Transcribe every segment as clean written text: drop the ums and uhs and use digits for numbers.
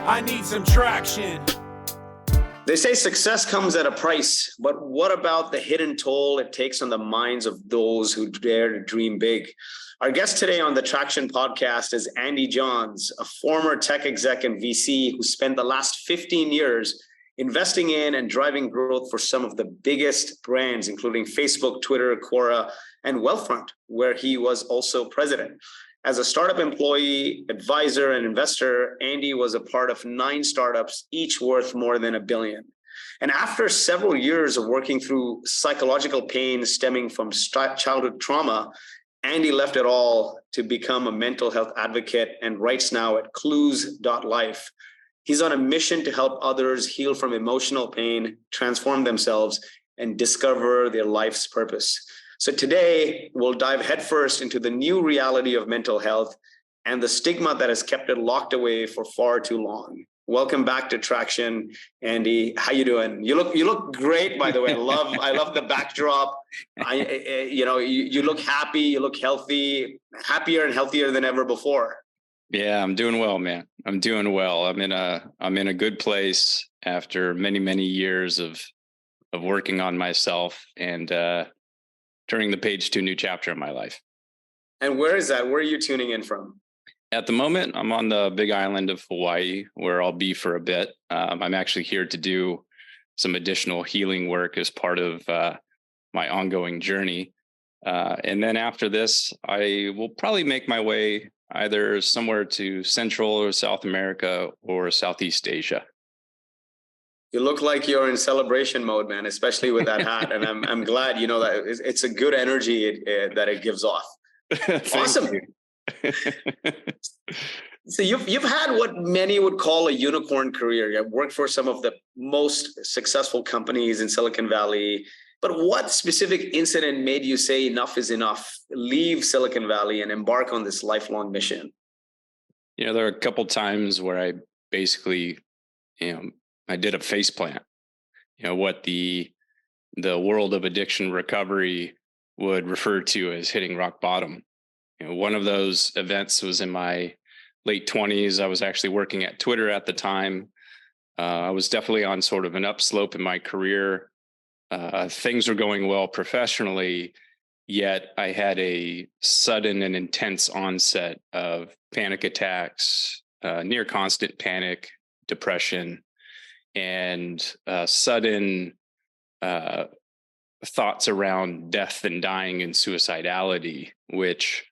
I need some traction. They say success comes at a price, but what about the hidden toll it takes on the minds of those who dare to dream big? Our guest today on the Traction podcast is Andy Johns, a former tech exec and VC who spent the last 15 years investing in and driving growth for some of the biggest brands, including Facebook, Twitter, Quora, and Wealthfront, where he was also president. As a startup employee, advisor, and investor, Andy was a part of 9 startups, each worth more than $1 billion. And after several years of working through psychological pain stemming from childhood trauma, Andy left it all to become a mental health advocate and writes now at Clues.Life. He's on a mission to help others heal from emotional pain, transform themselves, and discover their life's purpose. So today, we'll dive headfirst into the new reality of mental health and the stigma that has kept it locked away for far too long. Welcome back to Traction, Andy. How you doing? You look great, by the way. I love the backdrop. You look happy. You look healthy, happier and healthier than ever before. Yeah, I'm doing well, man. I'm doing well. I'm in a good place after many years of working on myself and turning the page to a new chapter in my life. And where is that? Where are you tuning in from? At the moment, I'm on the big island of Hawaii, where I'll be for a bit. I'm actually here to do some additional healing work as part of my ongoing journey. And then after this, I will probably make my way either somewhere to Central or South America or Southeast Asia. You look like you're in celebration mode, man, especially with that hat. And I'm glad, that it's a good energy that it gives off. Awesome. So you've had what many would call a unicorn career. You've worked for some of the most successful companies in Silicon Valley. But what specific incident made you say enough is enough, leave Silicon Valley and embark on this lifelong mission? There are a couple times where I basically, I did a faceplant, what the world of addiction recovery would refer to as hitting rock bottom. One of those events was in my late 20s. I was actually working at Twitter at the time. I was definitely on sort of an upslope in my career. Things were going well professionally, yet I had a sudden and intense onset of panic attacks, near constant panic, depression, and sudden thoughts around death and dying and suicidality, which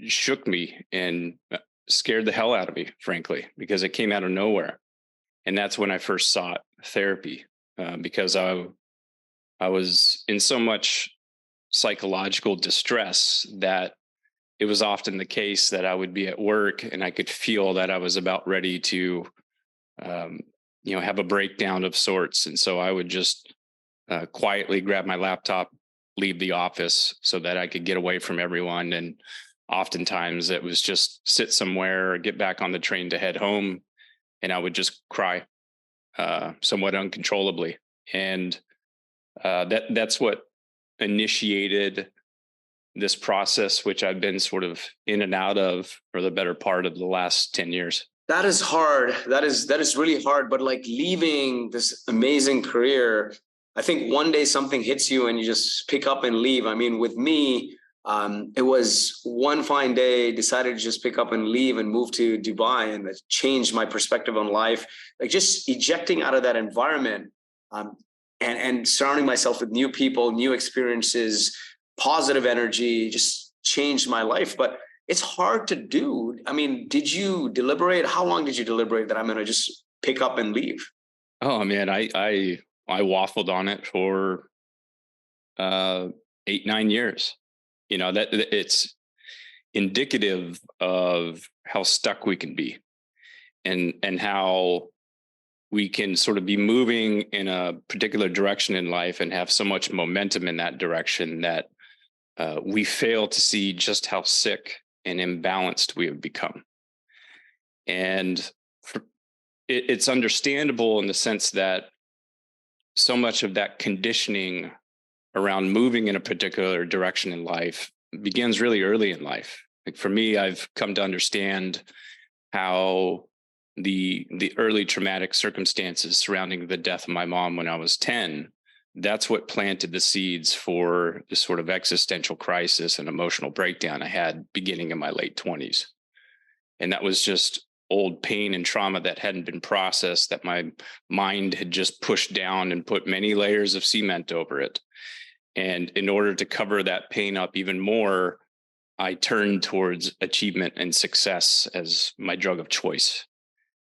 shook me and scared the hell out of me, frankly, because it came out of nowhere. And that's when I first sought therapy, because I was in so much psychological distress that it was often the case that I would be at work and I could feel that I was about ready to have a breakdown of sorts. And so I would just quietly grab my laptop, leave the office so that I could get away from everyone. And oftentimes it was just sit somewhere or get back on the train to head home. And I would just cry somewhat uncontrollably. And that's what initiated this process, which I've been sort of in and out of for the better part of the last 10 years. That is hard. That is really hard. But like leaving this amazing career, I think one day something hits you and you just pick up and leave. I mean, with me, it was one fine day, decided to just pick up and leave and move to Dubai, and it changed my perspective on life. Like just ejecting out of that environment and surrounding myself with new people, new experiences, positive energy, just changed my life. But it's hard to do. I mean, did you deliberate? How long did you deliberate that I'm going to just pick up and leave? Oh man, I waffled on it for 8-9 years. That it's indicative of how stuck we can be, and how we can sort of be moving in a particular direction in life and have so much momentum in that direction that we fail to see just how sick and imbalanced we have become. And it's understandable in the sense that so much of that conditioning around moving in a particular direction in life begins really early in life. Like for me, I've come to understand how the early traumatic circumstances surrounding the death of my mom when I was 10, that's what planted the seeds for the sort of existential crisis and emotional breakdown I had beginning in my late 20s. And that was just old pain and trauma that hadn't been processed, that my mind had just pushed down and put many layers of cement over it. And in order to cover that pain up even more, I turned towards achievement and success as my drug of choice.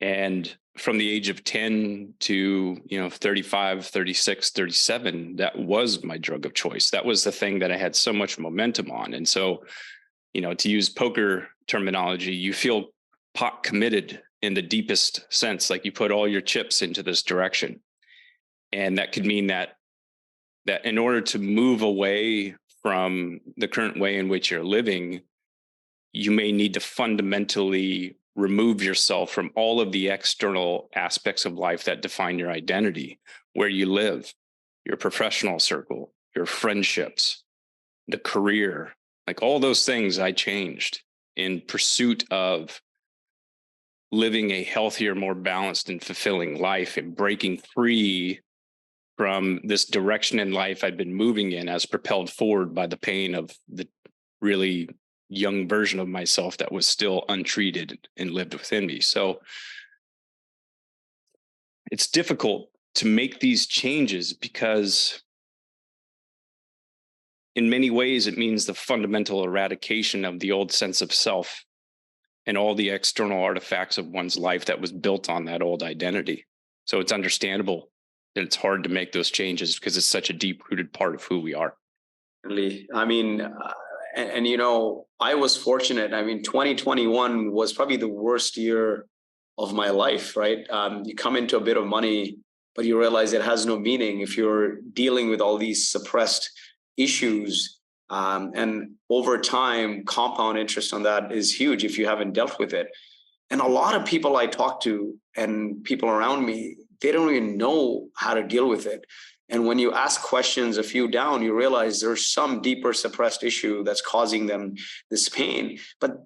And from the age of 10 to, 35, 36, 37, that was my drug of choice. That was the thing that I had so much momentum on. And so, to use poker terminology, you feel pot committed in the deepest sense, like you put all your chips into this direction. And that could mean that in order to move away from the current way in which you're living, you may need to fundamentally remove yourself from all of the external aspects of life that define your identity, where you live, your professional circle, your friendships, the career, like all those things I changed in pursuit of living a healthier, more balanced and fulfilling life and breaking free from this direction in life I'd been moving in as propelled forward by the pain of the really young version of myself that was still untreated and lived within me. So it's difficult to make these changes because in many ways it means the fundamental eradication of the old sense of self and all the external artifacts of one's life that was built on that old identity. So it's understandable that it's hard to make those changes because it's such a deep-rooted part of who we are. I mean, I was fortunate. I mean, 2021 was probably the worst year of my life, right? You come into a bit of money, but you realize it has no meaning if you're dealing with all these suppressed issues. And over time, compound interest on that is huge if you haven't dealt with it. And a lot of people I talk to and people around me, they don't even know how to deal with it. And when you ask questions a few down, you realize there's some deeper suppressed issue that's causing them this pain, but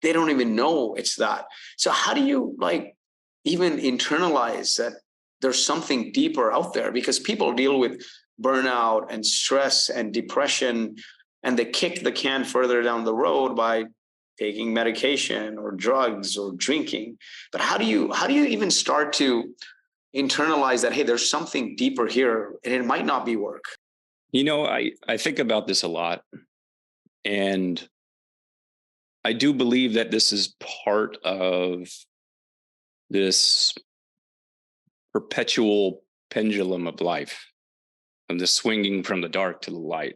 they don't even know it's that. So how do you even internalize that there's something deeper out there? Because people deal with burnout and stress and depression, and they kick the can further down the road by taking medication or drugs or drinking. But how do you even start to internalize that, hey, there's something deeper here and it might not be work? I think about this a lot, and I do believe that this is part of this perpetual pendulum of life, of the swinging from the dark to the light.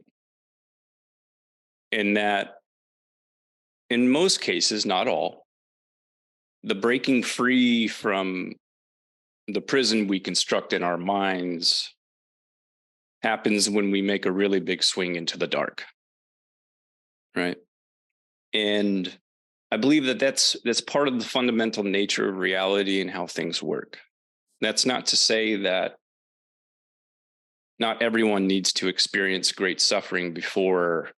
And that in most cases, not all, the breaking free from the prison we construct in our minds happens when we make a really big swing into the dark, right? And I believe that that's part of the fundamental nature of reality and how things work. That's not to say that not everyone needs to experience great suffering before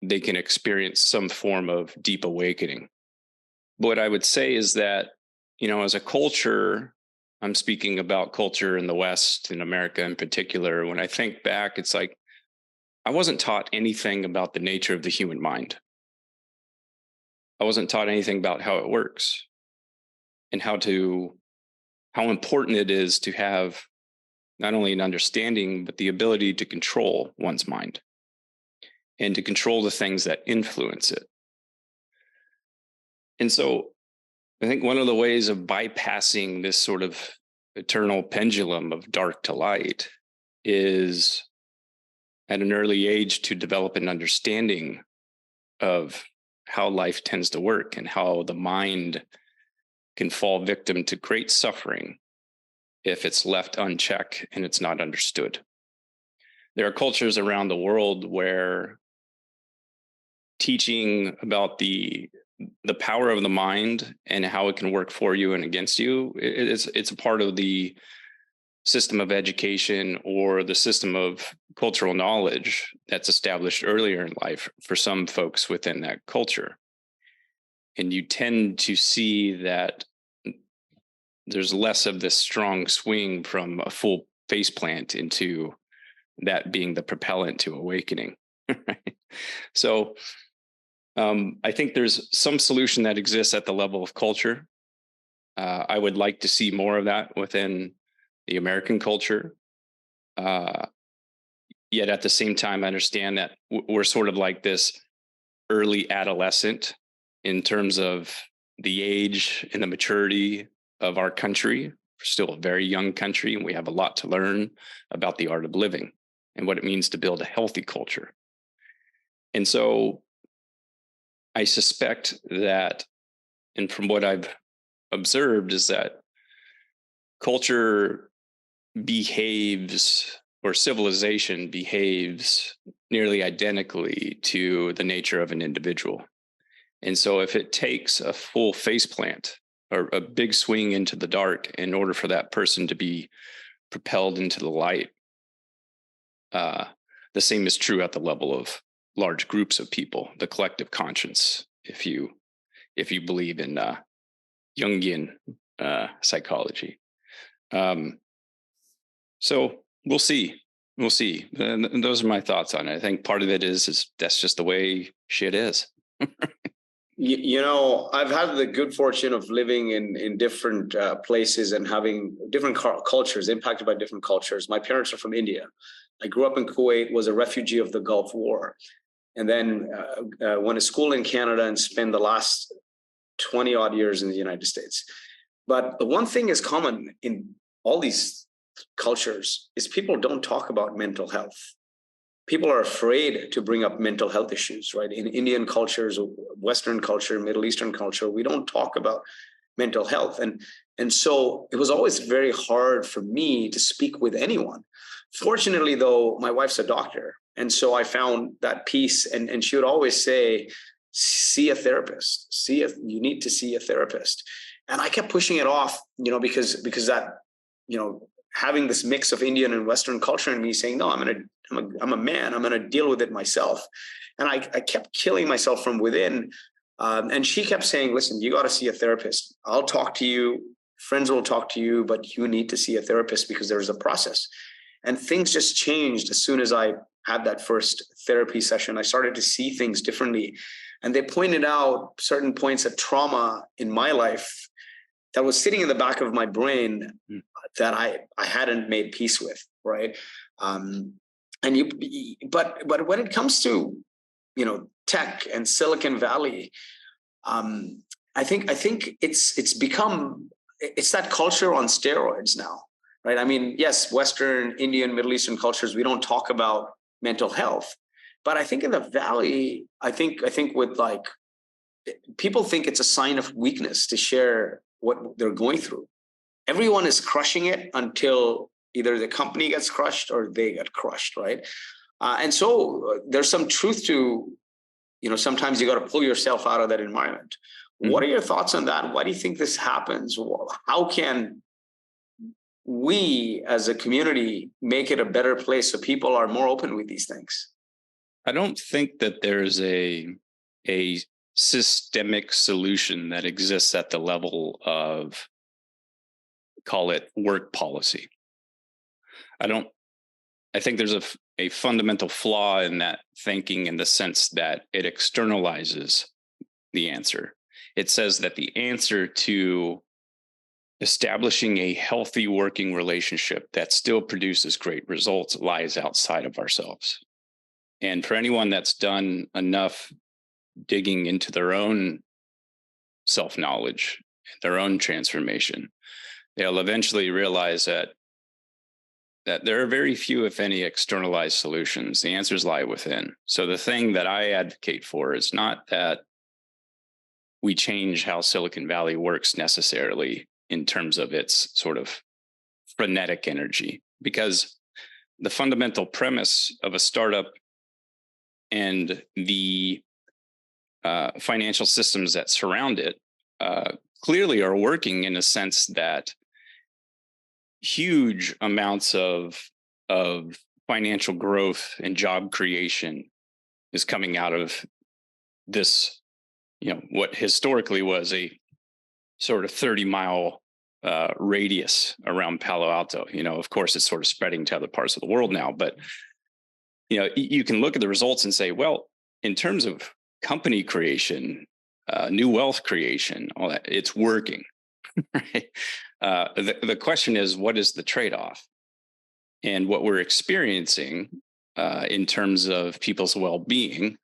they can experience some form of deep awakening. What I would say is that, as a culture, I'm speaking about culture in the West, in America in particular. When I think back, it's like I wasn't taught anything about the nature of the human mind. I wasn't taught anything about how it works and how important it is to have not only an understanding, but the ability to control one's mind and to control the things that influence it. And so I think one of the ways of bypassing this sort of eternal pendulum of dark to light is at an early age to develop an understanding of how life tends to work and how the mind can fall victim to great suffering if it's left unchecked and it's not understood. There are cultures around the world where teaching about the power of the mind and how it can work for you and against you, it's a part of the system of education or the system of cultural knowledge that's established earlier in life for some folks within that culture. And you tend to see that there's less of this strong swing from a full faceplant into that being the propellant to awakening. Right? So I think there's some solution that exists at the level of culture. I would like to see more of that within the American culture. Yet at the same time, I understand that we're sort of like this early adolescent in terms of the age and the maturity of our country. We're still a very young country, and we have a lot to learn about the art of living and what it means to build a healthy culture. And so I suspect that, and from what I've observed, is that culture behaves, or civilization behaves, nearly identically to the nature of an individual. And so if it takes a full faceplant or a big swing into the dark in order for that person to be propelled into the light, the same is true at the level of large groups of people, the collective conscience, if you believe in Jungian psychology. So we'll see. We'll see. And those are my thoughts on it. I think part of it is that's just the way shit is. I've had the good fortune of living in different places and having different cultures, impacted by different cultures. My parents are from India. I grew up in Kuwait, was a refugee of the Gulf War, and then went to school in Canada and spent the last 20 odd years in the United States. But the one thing is common in all these cultures is people don't talk about mental health. People are afraid to bring up mental health issues, right? In Indian cultures, Western culture, Middle Eastern culture, we don't talk about mental health. And so it was always very hard for me to speak with anyone. Fortunately, though, my wife's a doctor. And so I found that peace. And she would always say, see a therapist, you need to see a therapist. And I kept pushing it off, because that, having this mix of Indian and Western culture in me saying, no, I'm a man, I'm going to deal with it myself. And I kept killing myself from within. And she kept saying, listen, you got to see a therapist. I'll talk to you. Friends will talk to you, but you need to see a therapist because there's a process. And things just changed as soon as I had that first therapy session. I started to see things differently. And they pointed out certain points of trauma in my life that was sitting in the back of my brain that I hadn't made peace with, right? But when it comes to tech and Silicon Valley, I think it's that culture on steroids now, right? I mean, yes, Western, Indian, Middle Eastern cultures, we don't talk about mental health, but I think in the Valley, I think with people think it's a sign of weakness to share what they're going through. Everyone is crushing it until either the company gets crushed or they get crushed, right? And so there's some truth to, sometimes you got to pull yourself out of that environment. Mm-hmm. What are your thoughts on that? Why do you think this happens? How can we as a community make it a better place so people are more open with these things? I don't think that there's a systemic solution that exists at the level of, call it, work policy. I think there's a fundamental flaw in that thinking, in the sense that it externalizes the answer. It says that the answer to establishing a healthy working relationship that still produces great results lies outside of ourselves. And for anyone that's done enough digging into their own self-knowledge, their own transformation, they'll eventually realize that there are very few, if any, externalized solutions. The answers lie within. So the thing that I advocate for is not that we change how Silicon Valley works necessarily in terms of its sort of frenetic energy, because the fundamental premise of a startup and the financial systems that surround it clearly are working in a sense that huge amounts of financial growth and job creation is coming out of this, what historically was a sort of 30-mile radius around Palo Alto. Of course, it's sort of spreading to other parts of the world now, but you can look at the results and say, well, in terms of company creation, new wealth creation, all that, it's working. Right? The question is, what is the trade-off? And what we're experiencing in terms of people's well-being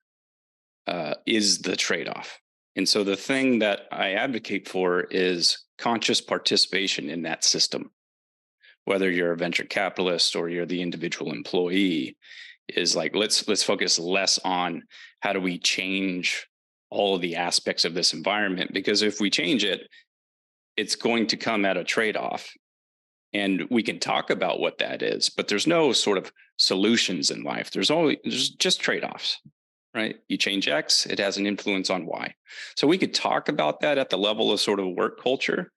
is the trade-off. And so the thing that I advocate for is conscious participation in that system. Whether you're a venture capitalist or you're the individual employee, is like, let's focus less on how do we change all of the aspects of this environment, because if we change it, it's going to come at a trade-off. And we can talk about what that is, but there's no sort of solutions in life. There's just trade-offs, right? You change X, it has an influence on Y. So we could talk about that at the level of sort of work culture.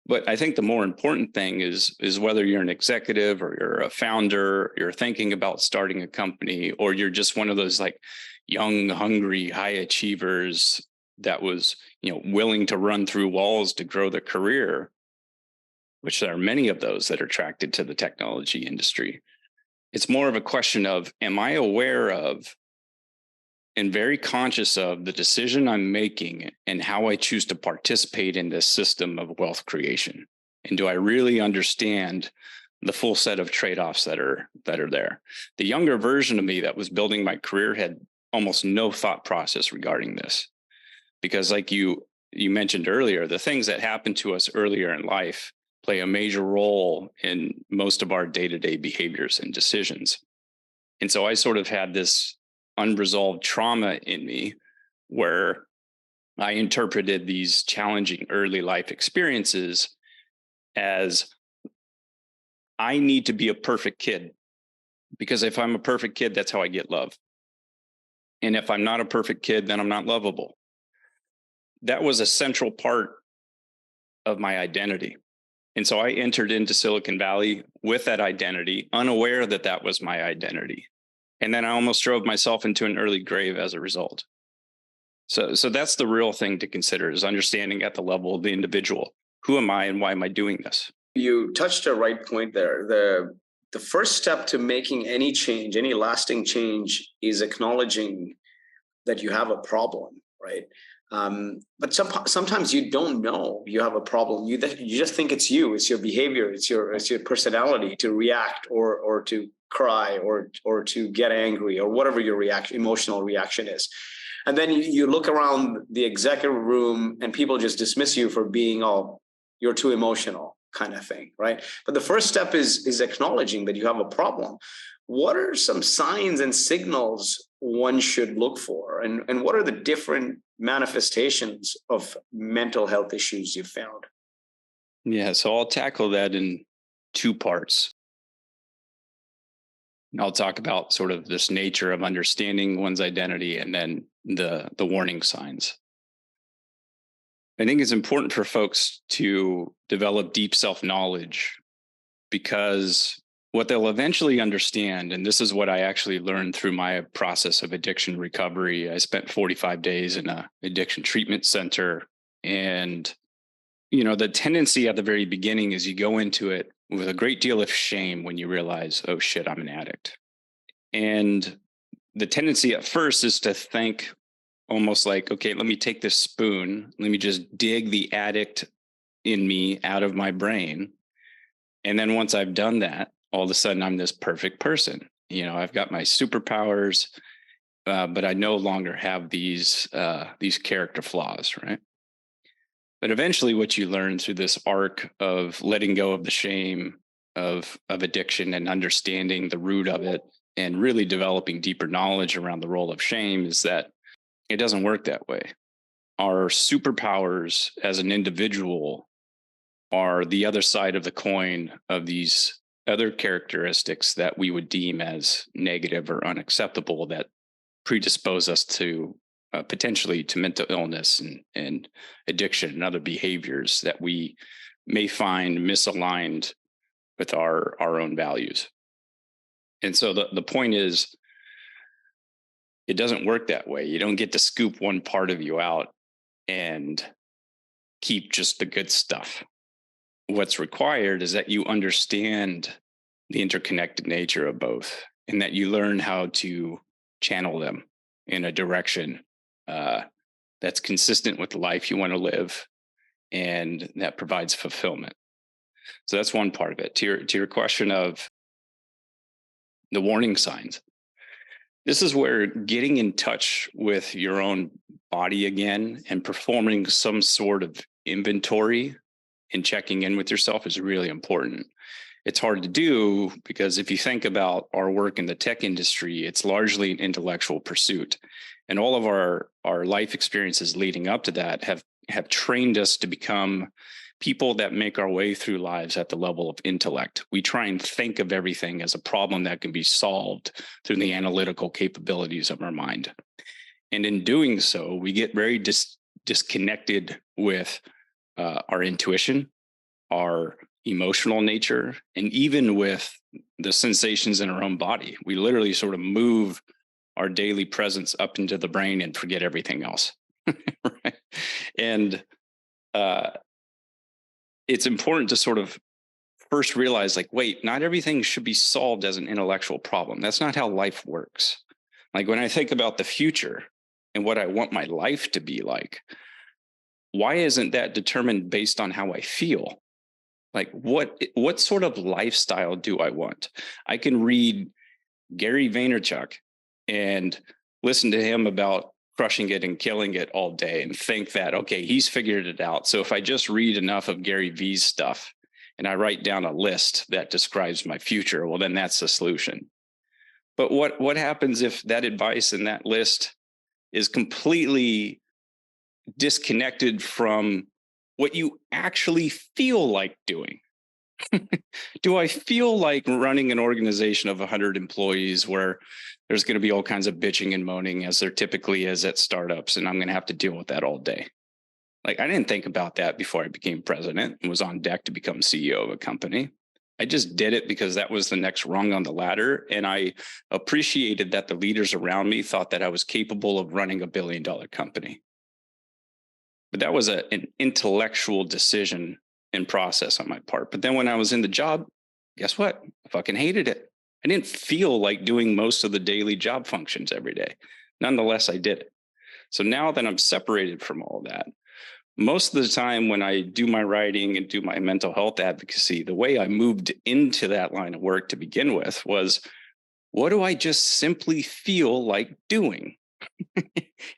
But I think the more important thing is whether you're an executive or you're a founder, you're thinking about starting a company, or you're just one of those like young, hungry, high achievers that was, willing to run through walls to grow their career, which there are many of those that are attracted to the technology industry. It's more of a question of, am I aware of and very conscious of the decision I'm making and how I choose to participate in this system of wealth creation? And do I really understand the full set of trade-offs that are there? The younger version of me that was building my career had almost no thought process regarding this, because like you mentioned earlier, the things that happen to us earlier in life play a major role in most of our day-to-day behaviors and decisions. And so I sort of had this unresolved trauma in me where I interpreted these challenging early life experiences as, I need to be a perfect kid, because if I'm a perfect kid, that's how I get love. And if I'm not a perfect kid, then I'm not lovable. That was a central part of my identity. And so I entered into Silicon Valley with that identity, unaware that that was my identity. And then I almost drove myself into an early grave as a result. So that's the real thing to consider, is understanding at the level of the individual, who am I and why am I doing this? You touched a right point there. The first step to making any change, any lasting change, is acknowledging that you have a problem, right? But sometimes you don't know you have a problem. You just think it's you, it's your behavior, it's your personality to react or to cry or to get angry or whatever your emotional reaction is. And then you look around the executive room and people just dismiss you for being, oh, you're too emotional, kind of thing, right? But the first step is acknowledging that you have a problem. What are some signs and signals one should look for? And what are the different manifestations of mental health issues you've found? Yeah, so I'll tackle that in two parts. I'll talk about sort of this nature of understanding one's identity and then the warning signs. I think it's important for folks to develop deep self-knowledge, because what they'll eventually understand, and this is what I actually learned through my process of addiction recovery. I spent 45 days in an addiction treatment center. And, the tendency at the very beginning is you go into it with a great deal of shame when you realize, oh shit, I'm an addict. And the tendency at first is to think almost like, okay, let me take this spoon, let me just dig the addict in me out of my brain. And then once I've done that, all of a sudden I'm this perfect person. I've got my superpowers, but I no longer have these character flaws, right? But eventually what you learn through this arc of letting go of the shame of addiction and understanding the root of it and really developing deeper knowledge around the role of shame is that it doesn't work that way. Our superpowers as an individual are the other side of the coin of these other characteristics that we would deem as negative or unacceptable that predispose us to potentially to mental illness and addiction and other behaviors that we may find misaligned with our own values. And so the point is, it doesn't work that way. You don't get to scoop one part of you out and keep just the good stuff. What's required is that you understand the interconnected nature of both, and that you learn how to channel them in a direction that's consistent with the life you want to live and that provides fulfillment. So that's one part of it. To your question of the warning signs, this is where getting in touch with your own body again and performing some sort of inventory and checking in with yourself is really important. It's hard to do because if you think about our work in the tech industry, it's largely an intellectual pursuit. And all of our life experiences leading up to that have trained us to become people that make our way through lives at the level of intellect. We try and think of everything as a problem that can be solved through the analytical capabilities of our mind. And in doing so, we get very disconnected with our intuition, our emotional nature, and even with the sensations in our own body. We literally sort of move our daily presence up into the brain and forget everything else. Right? And it's important to sort of first realize, like, wait, not everything should be solved as an intellectual problem. That's not how life works. Like when I think about the future and what I want my life to be like, why isn't that determined based on how I feel? Like what sort of lifestyle do I want? I can read Gary Vaynerchuk and listen to him about crushing it and killing it all day and think that, okay, he's figured it out. So if I just read enough of Gary V's stuff and I write down a list that describes my future, well, then that's the solution. But what happens if that advice in that list is completely disconnected from what you actually feel like doing? Do I feel like running an organization of 100 employees where there's going to be all kinds of bitching and moaning, as there typically is at startups, and I'm going to have to deal with that all day? Like, I didn't think about that before I became president and was on deck to become CEO of a company. I just did it because that was the next rung on the ladder. And I appreciated that the leaders around me thought that I was capable of running $1 billion company. But that was an intellectual decision and process on my part. But then when I was in the job, guess what? I fucking hated it. I didn't feel like doing most of the daily job functions every day. Nonetheless, I did it. So now that I'm separated from all that, most of the time when I do my writing and do my mental health advocacy, the way I moved into that line of work to begin with was, what do I just simply feel like doing?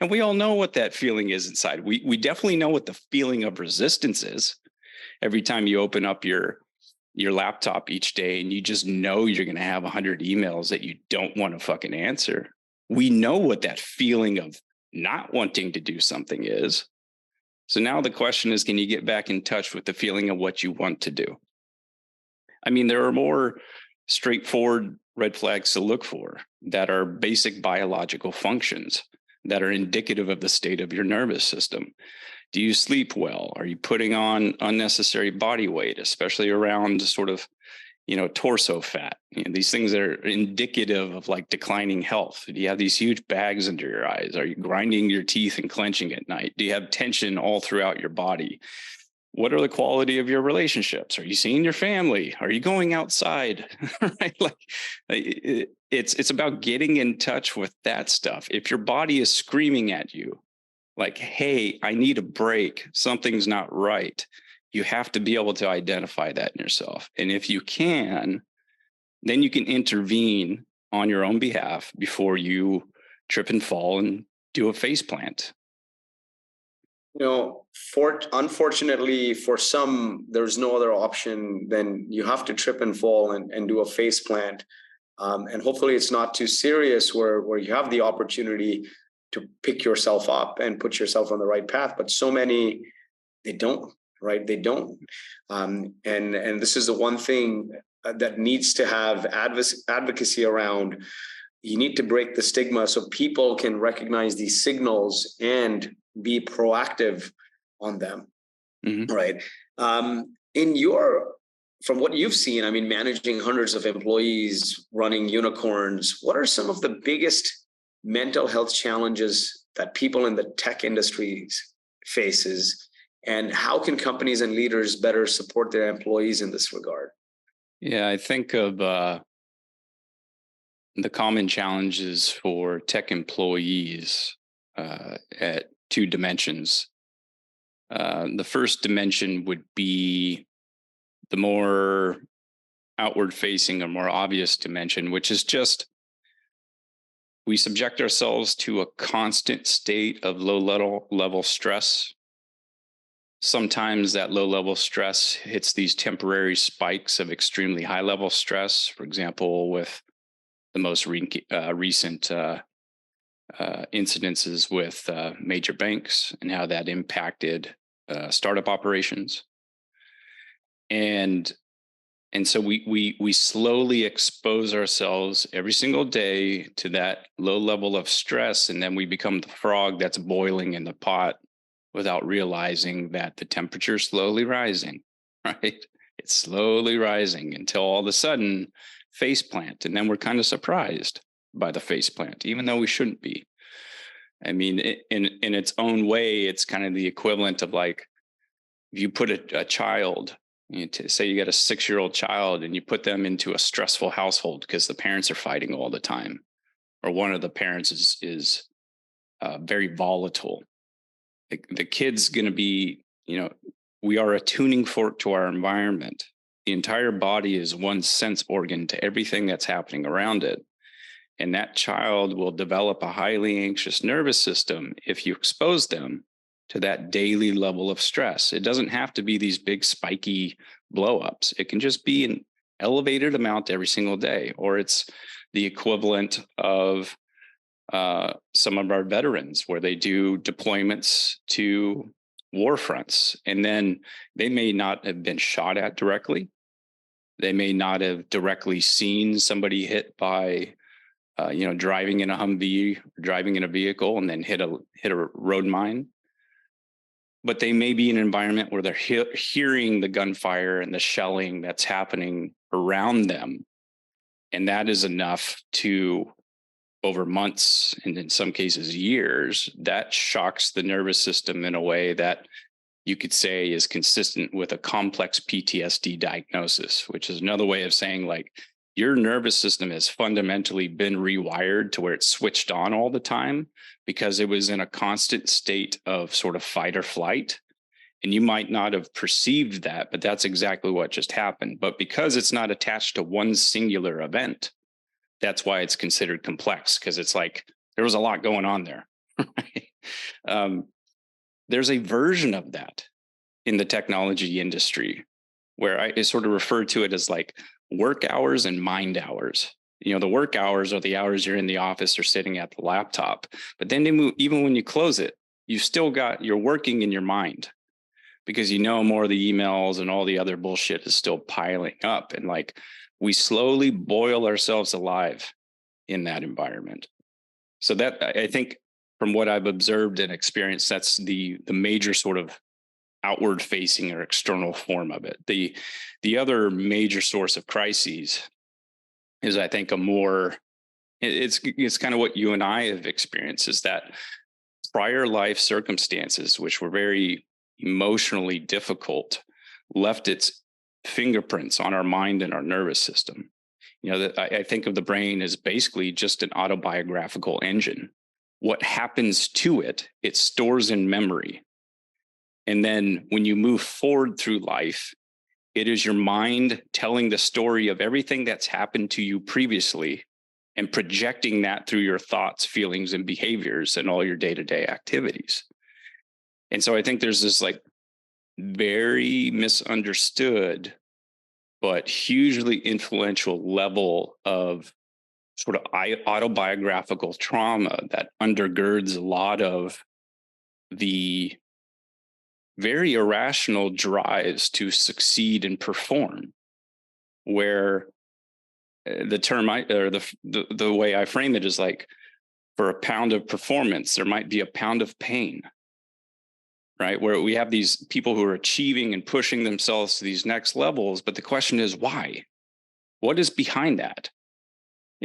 And we all know what that feeling is inside. We definitely know what the feeling of resistance is. Every time you open up your laptop each day and you just know you're going to have 100 emails that you don't want to fucking answer. We know what that feeling of not wanting to do something is. So now the question is, can you get back in touch with the feeling of what you want to do? I mean, there are more straightforward red flags to look for that are basic biological functions that are indicative of the state of your nervous system. Do you sleep well? Are you putting on unnecessary body weight, especially around sort of, torso fat? These things that are indicative of like declining health. Do you have these huge bags under your eyes? Are you grinding your teeth and clenching at night? Do you have tension all throughout your body? What are the quality of your relationships? Are you seeing your family? Are you going outside? Right? It's about getting in touch with that stuff. If your body is screaming at you, like, hey, I need a break, something's not right, you have to be able to identify that in yourself. And if you can, then you can intervene on your own behalf before you trip and fall and do a faceplant. Unfortunately, for some, there's no other option. Then you have to trip and fall and do a face plant. And hopefully it's not too serious where you have the opportunity to pick yourself up and put yourself on the right path. But so many, they don't, right? They don't. And this is the one thing that needs to have advocacy around. You need to break the stigma so people can recognize these signals and be proactive on them. Mm-hmm. Right. From what you've seen, I mean, managing hundreds of employees, running unicorns, what are some of the biggest mental health challenges that people in the tech industries faces, and how can companies and leaders better support their employees in this regard? Yeah, I think of the common challenges for tech employees at two dimensions. The first dimension would be the more outward facing or more obvious dimension, which is just we subject ourselves to a constant state of low level stress. Sometimes that low level stress hits these temporary spikes of extremely high level stress. For example, with the most recent incidences with major banks and how that impacted startup operations. And so we slowly expose ourselves every single day to that low level of stress, and then we become the frog that's boiling in the pot without realizing that the temperature is slowly rising, right? It's slowly rising until all of a sudden faceplant, and then we're kind of surprised by the faceplant, even though we shouldn't be. I mean, in its own way, it's kind of the equivalent of like if you put a child, say you got a 6-year-old child and you put them into a stressful household because the parents are fighting all the time, or one of the parents is very volatile. The kid's going to be, we are a tuning fork to our environment. The entire body is one sense organ to everything that's happening around it. And that child will develop a highly anxious nervous system if you expose them to that daily level of stress. It doesn't have to be these big spiky blowups. It can just be an elevated amount every single day, or it's the equivalent of some of our veterans where they do deployments to war fronts, and then they may not have been shot at directly. They may not have directly seen somebody hit by driving in a Humvee, driving in a vehicle and then hit a road mine. But they may be in an environment where they're hearing the gunfire and the shelling that's happening around them. And that is enough to, over months, and in some cases years, that shocks the nervous system in a way that you could say is consistent with a complex PTSD diagnosis, which is another way of saying like your nervous system has fundamentally been rewired to where it's switched on all the time because it was in a constant state of sort of fight or flight. And you might not have perceived that, but that's exactly what just happened. But because it's not attached to one singular event, that's why it's considered complex, because it's like there was a lot going on there. There's a version of that in the technology industry where I sort of refer to it as like work hours and mind hours. The work hours are the hours you're in the office or sitting at the laptop. But then even when you close it, you're working in your mind because more of the emails and all the other bullshit is still piling up. And like we slowly boil ourselves alive in that environment. So that, I think, from what I've observed and experienced, that's the major sort of outward facing or external form of it. The other major source of crises is, I think, it's kind of what you and I have experienced, is that prior life circumstances, which were very emotionally difficult, left its fingerprints on our mind and our nervous system. I think of the brain as basically just an autobiographical engine. What happens to it, it stores in memory. And then when you move forward through life, it is your mind telling the story of everything that's happened to you previously and projecting that through your thoughts, feelings, and behaviors and all your day-to-day activities. And so I think there's this like very misunderstood but hugely influential level of sort of autobiographical trauma that undergirds a lot of the very irrational drives to succeed and perform, where the term the way I frame it is like, for a pound of performance, there might be a pound of pain, right? Where we have these people who are achieving and pushing themselves to these next levels. But the question is, why? What is behind that?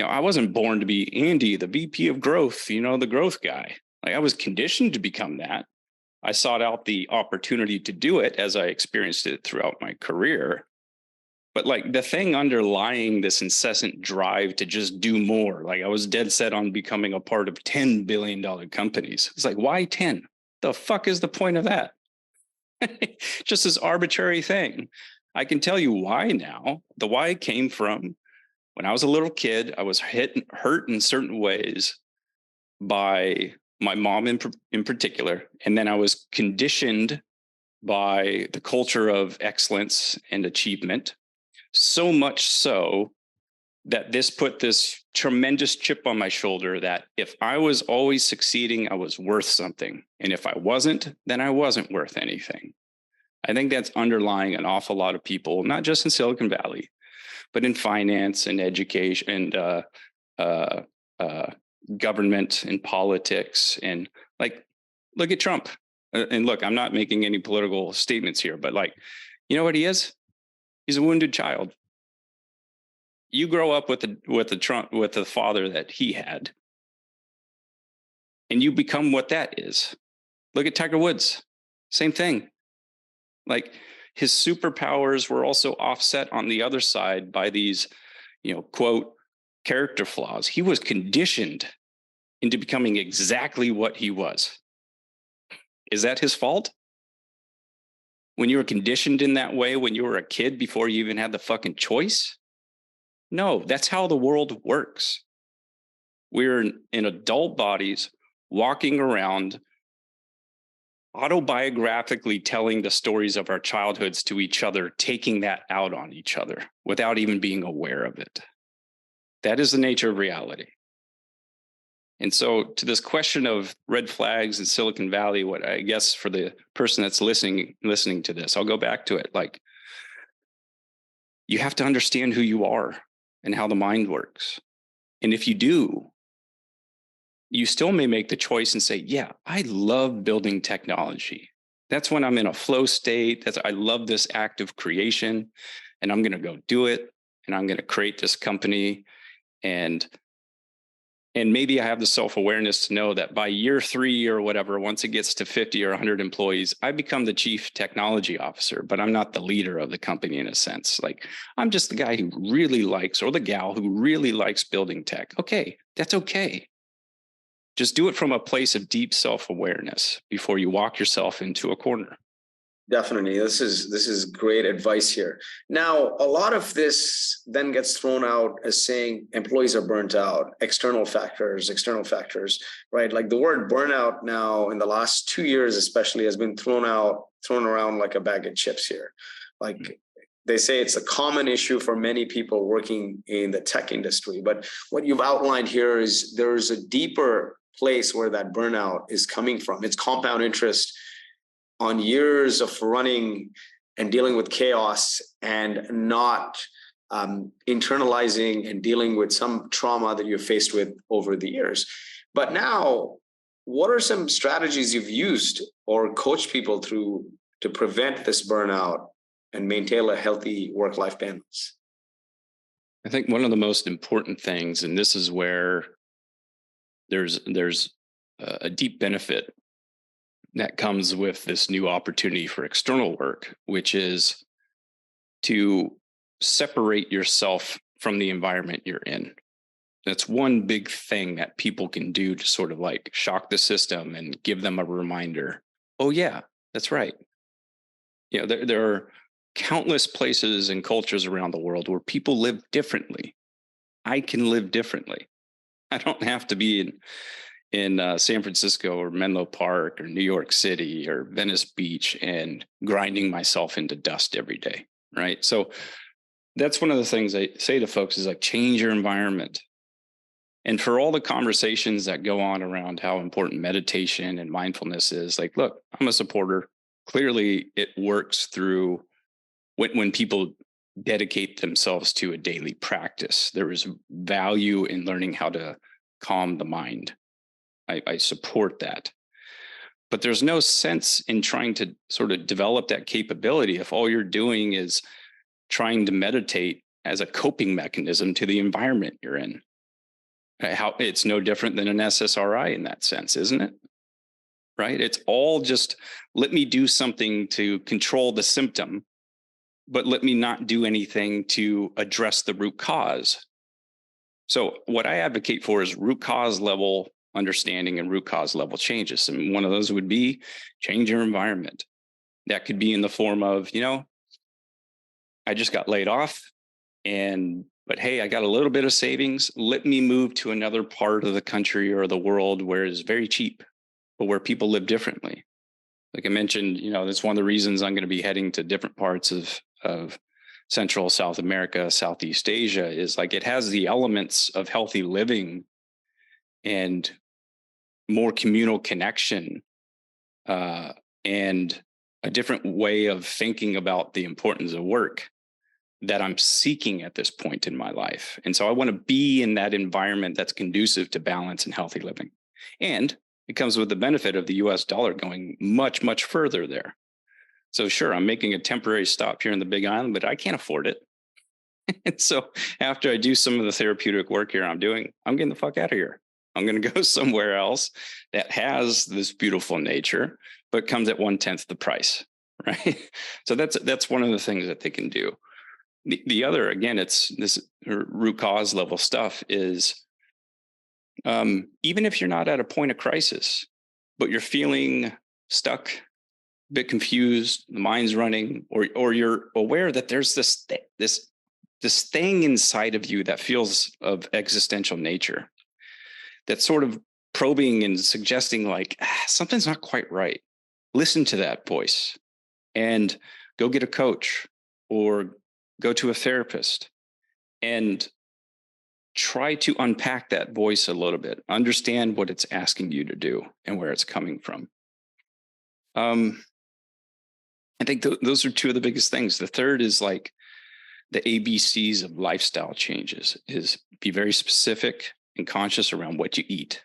I wasn't born to be Andy, the VP of growth, the growth guy. Like I was conditioned to become that. I sought out the opportunity to do it as I experienced it throughout my career. But like the thing underlying this incessant drive to just do more, like I was dead set on becoming a part of $10 billion companies. It's like, why 10? The fuck is the point of that? Just this arbitrary thing. I can tell you why now. The why came from when I was a little kid. I was hurt in certain ways by my mom in particular. And then I was conditioned by the culture of excellence and achievement. So much so that this put this tremendous chip on my shoulder that if I was always succeeding, I was worth something. And if I wasn't, then I wasn't worth anything. I think that's underlying an awful lot of people, not just in Silicon Valley, but in finance and education and government and politics. And like, look at Trump. And look, I'm not making any political statements here, but like, you know what he is? He's a wounded child. You grow up with the father that he had, and you become what that is. Look at Tiger Woods. Same thing. Like his superpowers were also offset on the other side by these, quote, character flaws. He was conditioned into becoming exactly what he was. Is that his fault? When you were conditioned in that way when you were a kid before you even had the fucking choice? No, that's how the world works. We're in adult bodies walking around autobiographically telling the stories of our childhoods to each other, taking that out on each other without even being aware of it. That is the nature of reality. And so to this question of red flags in Silicon Valley, what I guess for the person that's listening to this, I'll go back to it. Like, you have to understand who you are and how the mind works. And if you do, you still may make the choice and say, yeah, I love building technology. That's when I'm in a flow state. I love this act of creation, and I'm going to go do it. And I'm going to create this company. And maybe I have the self-awareness to know that by year 3 or whatever, once it gets to 50 or 100 employees, I become the chief technology officer, but I'm not the leader of the company in a sense. Like, I'm just the guy who really likes, or the gal who really likes building tech. Okay, that's okay. Just do it from a place of deep self-awareness before you walk yourself into a corner. Definitely. This is great advice here. Now, a lot of this then gets thrown out as saying employees are burnt out, external factors, right? Like the word burnout now in the last 2 years, especially, has been thrown around like a bag of chips here. Like they say it's a common issue for many people working in the tech industry. But what you've outlined here is there's a deeper place where that burnout is coming from. It's compound interest on years of running and dealing with chaos and not internalizing and dealing with some trauma that you're faced with over the years. But now, what are some strategies you've used or coached people through to prevent this burnout and maintain a healthy work-life balance? I think one of the most important things, and this is where there's a deep benefit that comes with this new opportunity for external work, which is to separate yourself from the environment you're in. That's one big thing that people can do to sort of like shock the system and give them a reminder. Oh yeah, that's right. There are countless places and cultures around the world where people live differently. I can live differently. I don't have to be in San Francisco or Menlo Park or New York City or Venice Beach and grinding myself into dust every day, right? So that's one of the things I say to folks is like, change your environment. And for all the conversations that go on around how important meditation and mindfulness is, like, look, I'm a supporter. Clearly, it works through when people dedicate themselves to a daily practice. There is value in learning how to calm the mind. I support that. But there's no sense in trying to sort of develop that capability if all you're doing is trying to meditate as a coping mechanism to the environment you're in. How it's no different than an SSRI in that sense, isn't it? right? It's all just, let me do something to control the symptom, but let me not do anything to address the root cause. So what I advocate for is root cause level understanding and root cause level changes. And one of those would be change your environment. That could be in the form of, I just got laid off, but hey, I got a little bit of savings. Let me move to another part of the country or the world where it's very cheap, but where people live differently. Like I mentioned, that's one of the reasons I'm going to be heading to different parts of Central, South America, Southeast Asia, is like it has the elements of healthy living and more communal connection, and a different way of thinking about the importance of work that I'm seeking at this point in my life. And so I want to be in that environment that's conducive to balance and healthy living. And it comes with the benefit of the US dollar going much, much further there. So sure, I'm making a temporary stop here in the Big Island, but I can't afford it. And so after I do some of the therapeutic work here I'm doing, I'm getting the fuck out of here. I'm going to go somewhere else that has this beautiful nature, but comes at 1/10 the price, right? So that's one of the things that they can do. The other, again, it's this root cause level stuff is, even if you're not at a point of crisis, but you're feeling stuck, a bit confused, the mind's running, or you're aware that there's this thing inside of you that feels of existential nature, that's sort of probing and suggesting like, something's not quite right. Listen to that voice and go get a coach or go to a therapist and try to unpack that voice a little bit, understand what it's asking you to do and where it's coming from. I think those are two of the biggest things. The third is like the ABCs of lifestyle changes, is be very specific and conscious around what you eat.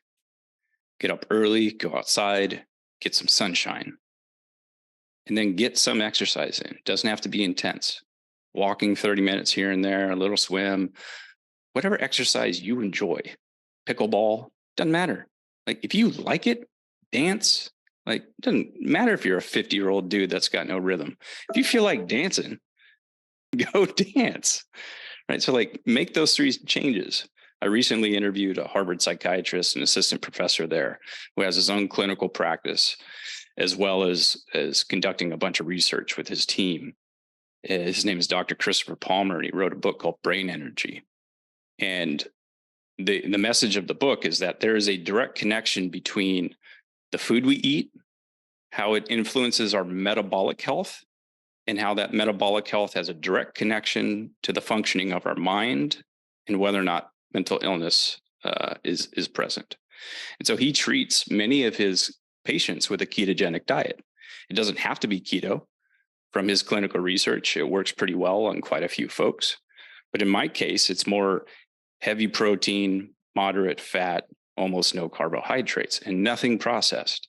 Get up early, go outside, get some sunshine, and then get some exercise in. It doesn't have to be intense. Walking 30 minutes here and there, a little swim, whatever exercise you enjoy. Pickleball, doesn't matter. Like if you like it, dance. Like it doesn't matter if you're a 50-year-old dude that's got no rhythm. If you feel like dancing, go dance, right? So like make those three changes. I recently interviewed a Harvard psychiatrist and assistant professor there who has his own clinical practice, as well as conducting a bunch of research with his team. His name is Dr. Christopher Palmer, and he wrote a book called Brain Energy. And the message of the book is that there is a direct connection between the food we eat, how it influences our metabolic health, and how that metabolic health has a direct connection to the functioning of our mind and whether or not mental illness is present. And so he treats many of his patients with a ketogenic diet. It doesn't have to be keto. From his clinical research, it works pretty well on quite a few folks. But in my case, it's more heavy protein, moderate fat, almost no carbohydrates, and nothing processed.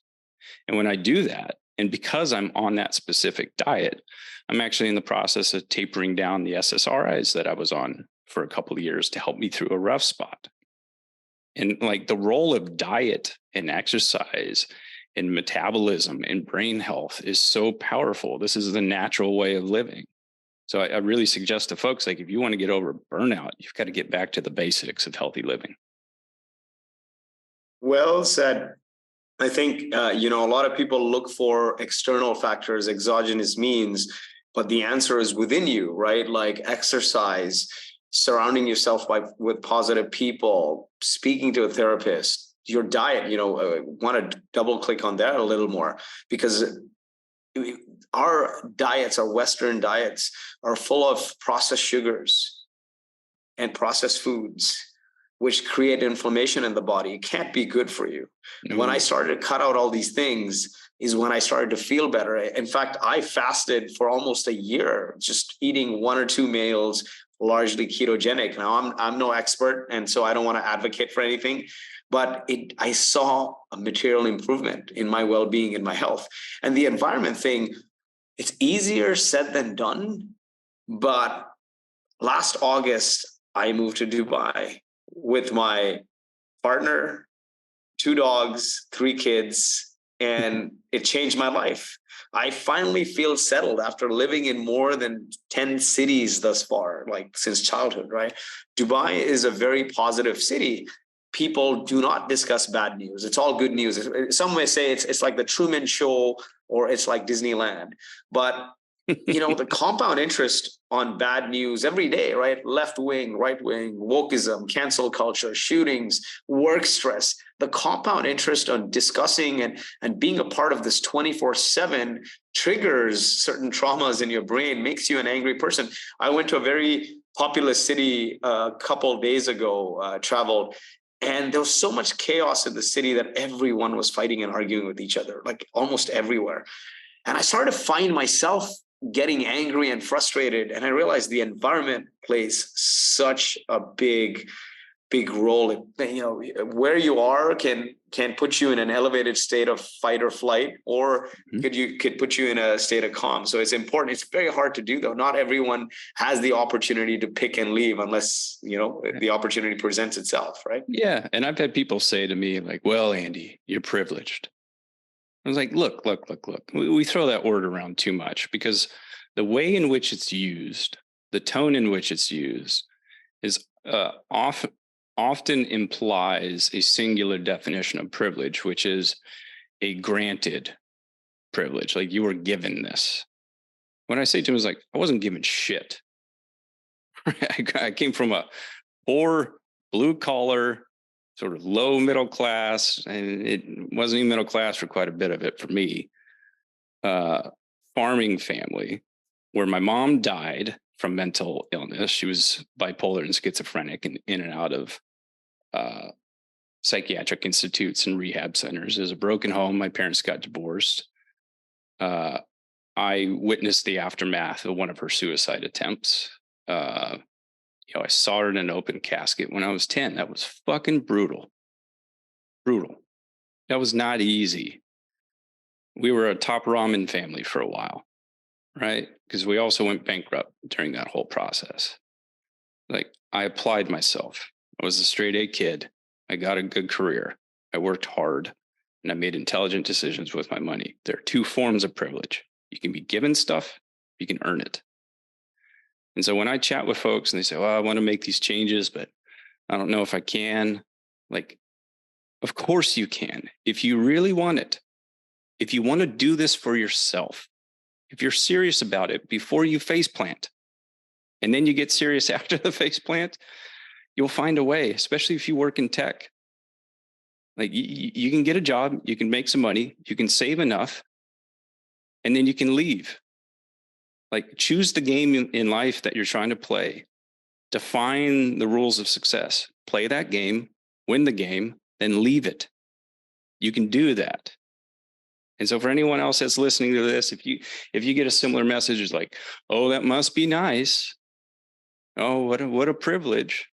And when I do that, and because I'm on that specific diet, I'm actually in the process of tapering down the SSRIs that I was on for a couple of years to help me through a rough spot. And like the role of diet and exercise and metabolism and brain health is so powerful. This is the natural way of living. So I really suggest to folks, like if you want to get over burnout, you've got to get back to the basics of healthy living. Well said. I think, a lot of people look for external factors, exogenous means, but the answer is within you, right? Like exercise, surrounding yourself with positive people, speaking to a therapist, your diet, want to double click on that a little more, because our diets, our Western diets, are full of processed sugars and processed foods, which create inflammation in the body. It can't be good for you. No. When I started to cut out all these things is when I started to feel better. In fact, I fasted for almost a year, just eating 1 or 2 meals, largely ketogenic. Now, I'm no expert, and so I don't want to advocate for anything, but I saw a material improvement in my well-being, in my health. And the environment thing, it's easier said than done. But last August, I moved to Dubai with my partner, 2 dogs, 3 kids, and it changed my life. I finally feel settled after living in more than 10 cities thus far, like since childhood, right? Dubai is a very positive city. People do not discuss bad news. It's all good news. Some may say it's like the Truman Show, or it's like Disneyland. But the compound interest on bad news every day, right? Left wing, right wing, wokeism, cancel culture, shootings, work stress, the compound interest on discussing and being a part of this 24/7 triggers certain traumas in your brain, makes you an angry person. I went to a very populous city a couple of days ago, traveled, and there was so much chaos in the city that everyone was fighting and arguing with each other, like almost everywhere. And I started to find myself getting angry and frustrated. And I realized the environment plays such a big role. Where you are can put you in an elevated state of fight or flight, or could put you in a state of calm. So it's important. It's very hard to do, though. Not everyone has the opportunity to pick and leave unless, the opportunity presents itself, right? Yeah. And I've had people say to me like, well, Andy, you're privileged. I was like, look. We throw that word around too much, because the way in which it's used, the tone in which it's used is often implies a singular definition of privilege, which is a granted privilege. Like, you were given this. When I say to him, is like, I wasn't given shit. I came from a poor blue collar, sort of low middle class, and it wasn't even middle class for quite a bit of it for me, farming family, where my mom died from mental illness. She was bipolar and schizophrenic, and in and out of psychiatric institutes and rehab centers. It was a broken home. My parents got divorced. I witnessed the aftermath of one of her suicide attempts. I saw her in an open casket when I was 10. That was fucking brutal. That was not easy. We were a top ramen family for a while, right? Because we also went bankrupt during that whole process. Like, I applied myself. I was a straight A kid. I got a good career. I worked hard, and I made intelligent decisions with my money. There are two forms of privilege. You can be given stuff, you can earn it. And so when I chat with folks and they say, well, I want to make these changes, but I don't know if I can. Like, of course you can. If you really want it, if you want to do this for yourself, if you're serious about it before you faceplant, and then you get serious after the faceplant, you'll find a way, especially if you work in tech. Like, you can get a job, you can make some money, you can save enough, and then you can leave. Like, choose the game in life that you're trying to play. Define the rules of success. Play that game, win the game, then leave it. You can do that. And so for anyone else that's listening to this, if you get a similar message, it's like, oh, that must be nice. Oh, what a privilege.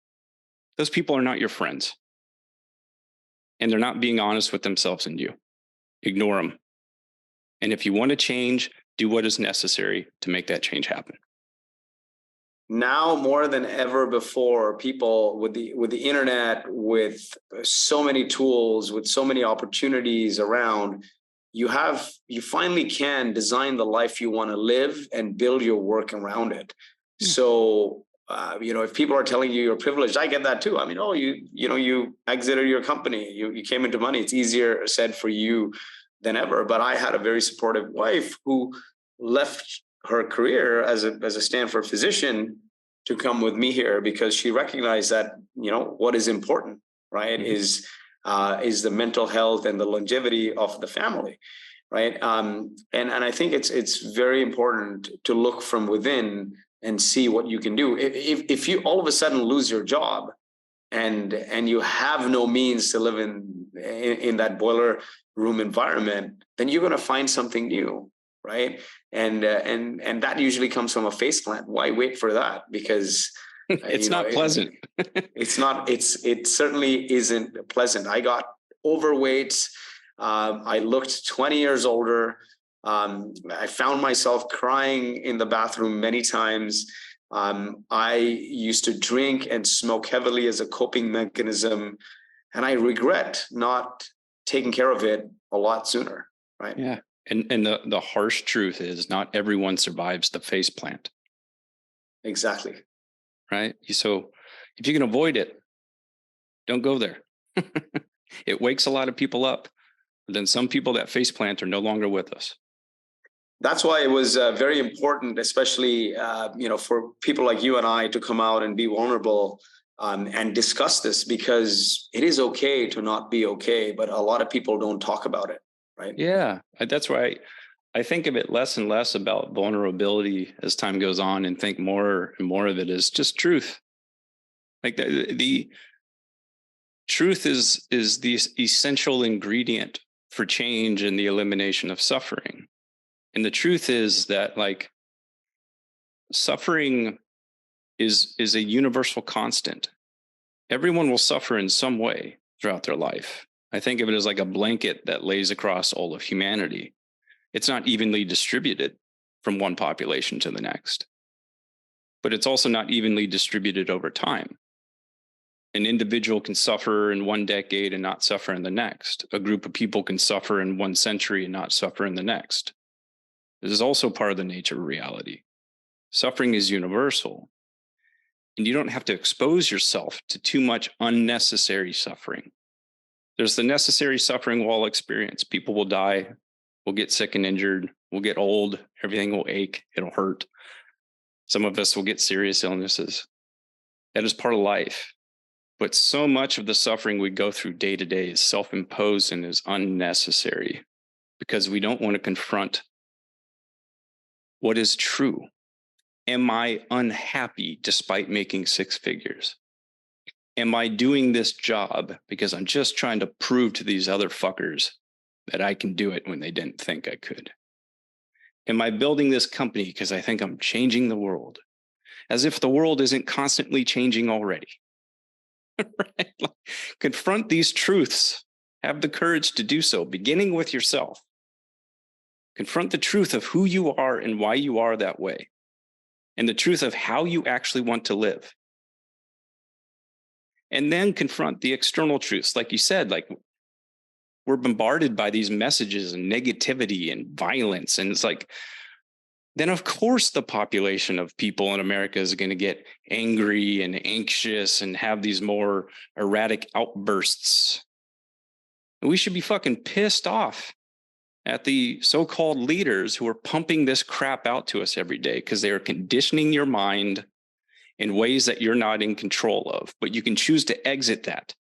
Those people are not your friends. And they're not being honest with themselves and you. Ignore them. And if you want to change, do what is necessary to make that change happen. Now more than ever before, people with the internet, with so many tools, with so many opportunities around, you finally can design the life you want to live and build your work around it. So if people are telling you you're privileged, I get that too. I mean, you exited your company, you came into money. It's easier said for you than ever. But I had a very supportive wife who left her career as a Stanford physician to come with me here, because she recognized that, what is important, right, is the mental health and the longevity of the family, right? And I think it's very important to look from within and see what you can do. If you all of a sudden lose your job and you have no means to live in that boiler room environment, then you're going to find something new, right? And that usually comes from a faceplant. Why wait for that? Because it's not pleasant. It certainly isn't pleasant. I got overweight. I looked 20 years older. I found myself crying in the bathroom many times. I used to drink and smoke heavily as a coping mechanism, and I regret not taking care of it a lot sooner. right? Yeah. And the harsh truth is not everyone survives the face plant, Exactly. right? So if you can avoid it, don't go there. It wakes a lot of people up. But then some people that face plant are no longer with us. That's why it was very important, especially for people like you and I to come out and be vulnerable and discuss this, because it is okay to not be okay, but a lot of people don't talk about it, right? Yeah, that's why I think of it less and less about vulnerability as time goes on, and think more and more of it as just truth. Like the truth is the essential ingredient for change and the elimination of suffering. And the truth is that, like, suffering is a universal constant. Everyone will suffer in some way throughout their life. I think of it as like a blanket that lays across all of humanity. It's not evenly distributed from one population to the next, but it's also not evenly distributed over time. An individual can suffer in one decade and not suffer in the next. A group of people can suffer in one century and not suffer in the next. This is also part of the nature of reality. Suffering is universal, and you don't have to expose yourself to too much unnecessary suffering. There's the necessary suffering we'll all experience. People will die, we'll get sick and injured, we'll get old, everything will ache, it'll hurt. Some of us will get serious illnesses. That is part of life. But so much of the suffering we go through day to day is self-imposed and is unnecessary, because we don't want to confront what is true. Am I unhappy despite making six figures? Am I doing this job because I'm just trying to prove to these other fuckers that I can do it when they didn't think I could? Am I building this company because I think I'm changing the world, as if the world isn't constantly changing already? Right? Like, confront these truths. Have the courage to do so, beginning with yourself. Confront the truth of who you are and why you are that way, and the truth of how you actually want to live. And then confront the external truths. Like you said, like, we're bombarded by these messages and negativity and violence. And it's like, then of course the population of people in America is going to get angry and anxious and have these more erratic outbursts. And we should be fucking pissed off at the so-called leaders who are pumping this crap out to us every day, because they are conditioning your mind in ways that you're not in control of. But you can choose to exit that.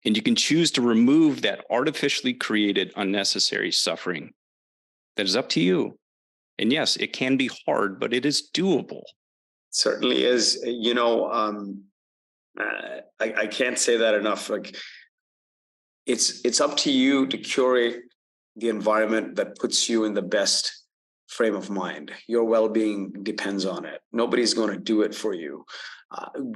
And you can choose to remove that artificially created unnecessary suffering. That is up to you. And yes, it can be hard, but it is doable. Certainly is. I can't say that enough. Like, it's up to you to curate the environment that puts you in the best frame of mind. Your well-being depends on it. Nobody's going to do it for you.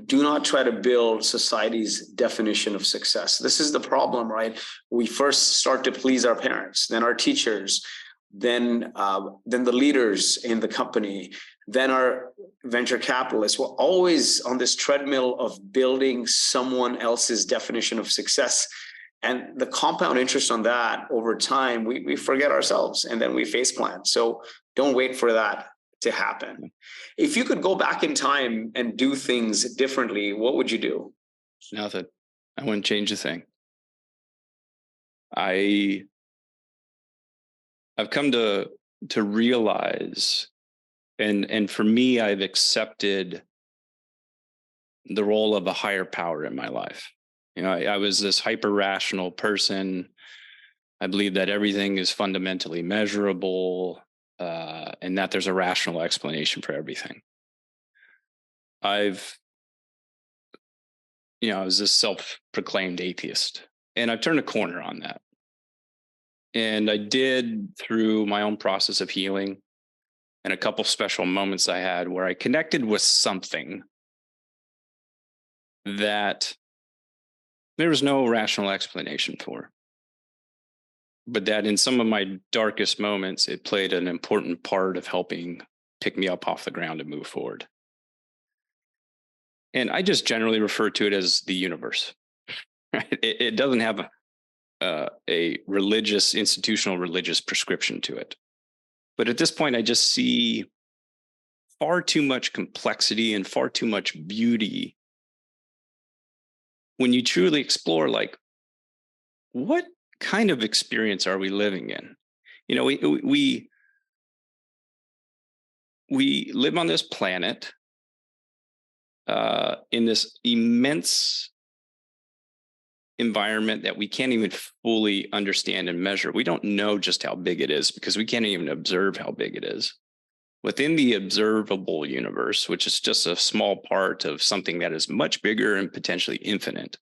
Do not try to build society's definition of success. This is the problem, right? We first start to please our parents, then our teachers, then the leaders in the company, then our venture capitalists. We're always on this treadmill of building someone else's definition of success. And the compound interest on that over time, we forget ourselves, and then we faceplant. So don't wait for that to happen. If you could go back in time and do things differently, what would you do? Nothing. I wouldn't change a thing. I've come to realize, and for me, I've accepted the role of a higher power in my life. I was this hyper rational person. I believe that everything is fundamentally measurable, and that there's a rational explanation for everything. I was this self-proclaimed atheist, and I've turned a corner on that. And I did through my own process of healing and a couple special moments I had where I connected with something that there was no rational explanation for, but that in some of my darkest moments, it played an important part of helping pick me up off the ground and move forward. And I just generally refer to it as the universe. Right? It doesn't have a religious, institutional religious prescription to it. But at this point, I just see far too much complexity and far too much beauty when you truly explore, like, what kind of experience are we living in? You know, we live on this planet in this immense environment that we can't even fully understand and measure. We don't know just how big it is because we can't even observe how big it is. Within the observable universe, which is just a small part of something that is much bigger and potentially infinite.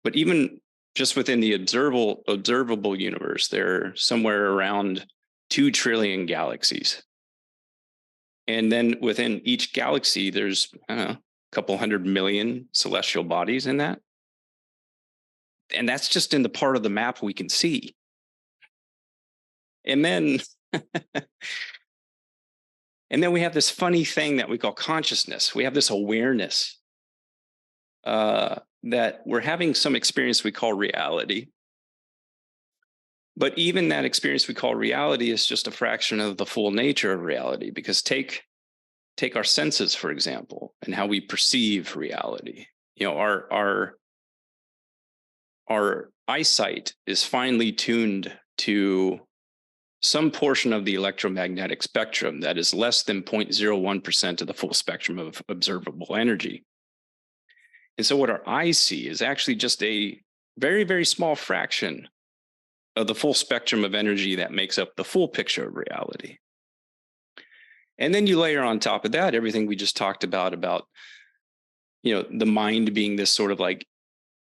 But even just within the observable universe, there are somewhere around 2 trillion galaxies. And then within each galaxy, there's, I don't know, a couple 100 million celestial bodies in that. And that's just in the part of the map we can see. And then and then we have this funny thing that we call consciousness. We have this awareness that we're having some experience we call reality. But even that experience we call reality is just a fraction of the full nature of reality, because take our senses, for example, and how we perceive reality. You know, our eyesight is finely tuned to some portion of the electromagnetic spectrum that is less than 0.01% of the full spectrum of observable energy. And so what our eyes see is actually just a very, very small fraction of the full spectrum of energy that makes up the full picture of reality. And then you layer on top of that everything we just talked about, you know, the mind being this sort of like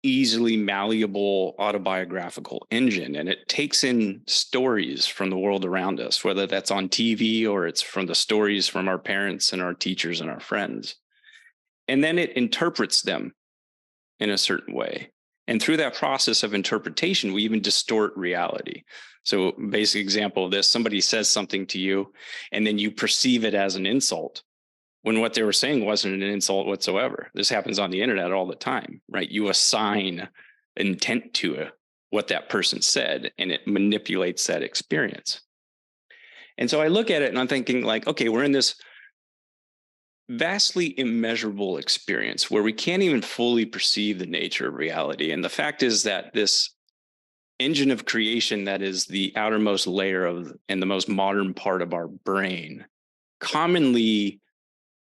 easily malleable autobiographical engine, and it takes in stories from the world around us, whether that's on TV or it's from the stories from our parents and our teachers and our friends. And then it interprets them in a certain way. And through that process of interpretation, we even distort reality. So basic example of this, somebody says something to you and then you perceive it as an insult, when what they were saying wasn't an insult whatsoever. This happens on the internet all the time, right? You assign intent to what that person said, and it manipulates that experience. And so I look at it and I'm thinking like, okay, we're in this vastly immeasurable experience where we can't even fully perceive the nature of reality. And the fact is that this engine of creation that is the outermost layer of and the most modern part of our brain commonly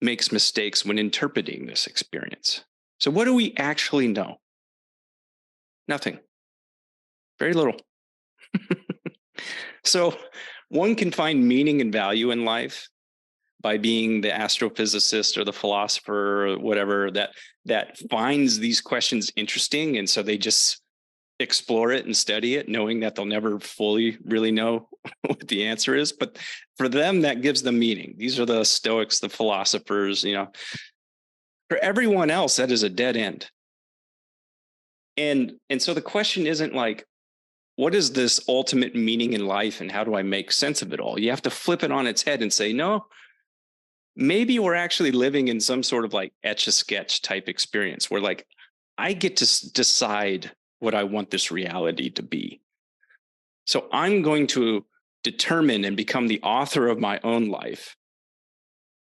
makes mistakes when interpreting this experience. So what do we actually know? Nothing. Very little. So one can find meaning and value in life by being the astrophysicist or the philosopher or whatever that finds these questions interesting. And so they just explore it and study it, knowing that they'll never fully really know what the answer is. But for them, that gives them meaning. These are the Stoics, the philosophers, you know. For everyone else, that is a dead end. And so the question isn't like, what is this ultimate meaning in life and how do I make sense of it all? You have to flip it on its head and say, no, maybe we're actually living in some sort of like Etch-a-Sketch type experience where like I get to decide what I want this reality to be. So I'm going to determine and become the author of my own life.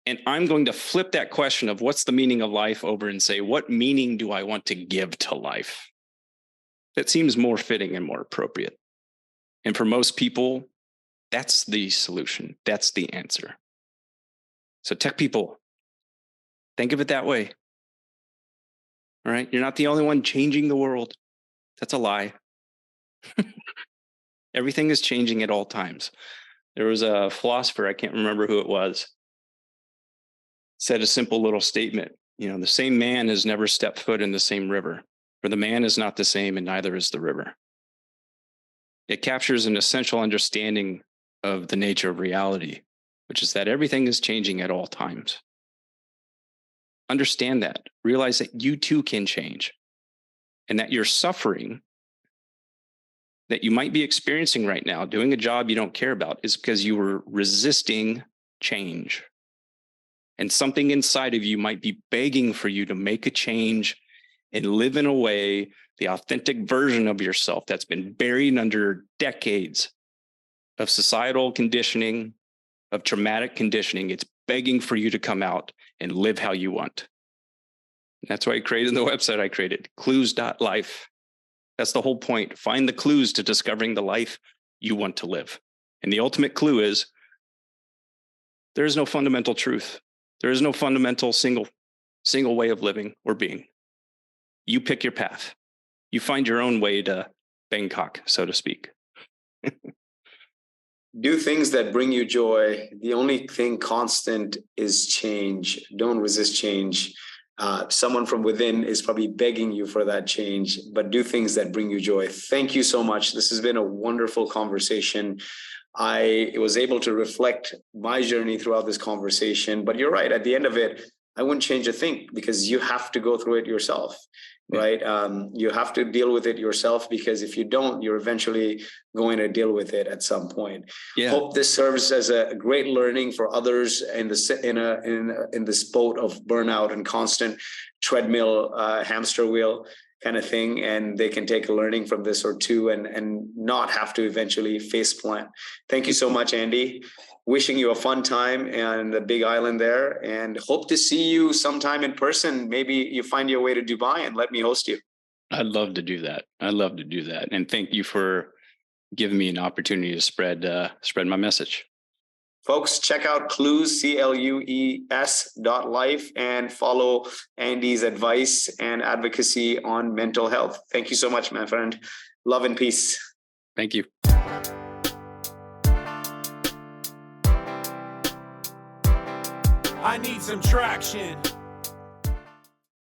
And I'm going to flip that question of what's the meaning of life over and say, what meaning do I want to give to life? That seems more fitting and more appropriate. And for most people, that's the solution. That's the answer. So tech people, think of it that way. All right. You're not the only one changing the world. That's a lie. Everything is changing at all times. There was a philosopher, I can't remember who it was, said a simple little statement. You know, the same man has never stepped foot in the same river, for the man is not the same and neither is the river. It captures an essential understanding of the nature of reality, which is that everything is changing at all times. Understand that. Realize that you too can change, and that your suffering that you might be experiencing right now, doing a job you don't care about, is because you were resisting change. And something inside of you might be begging for you to make a change and live in a way, the authentic version of yourself that's been buried under decades of societal conditioning, of traumatic conditioning. It's begging for you to come out and live how you want. And that's why I created the website I created, Clues.Life. That's the whole point. Find the clues to discovering the life you want to live. And the ultimate clue is there is no fundamental truth. There is no fundamental single way of living or being. You pick your path. You find your own way to Bangkok, so to speak. Do things that bring you joy. The only thing constant is change. Don't resist change. Someone from within is probably begging you for that change, but do things that bring you joy. Thank you so much. This has been a wonderful conversation. I was able to reflect my journey throughout this conversation, but you're right. At the end of it, I wouldn't change a thing because you have to go through it yourself, right? You have to deal with it yourself, because if you don't, you're eventually going to deal with it at some point. Yeah. Hope this serves as a great learning for others in this boat of burnout and constant treadmill, hamster wheel kind of thing, and they can take a learning from this or two and not have to eventually face plant. Thank you so much, Andy. Wishing you a fun time and the Big Island there, and hope to see you sometime in person. Maybe you find your way to Dubai and let me host you. I'd love to do that. And thank you for giving me an opportunity to spread my message. Folks, check out Clues, CLUES.life, and follow Andy's advice and advocacy on mental health. Thank you so much, my friend. Love and peace. Thank you. I need some traction.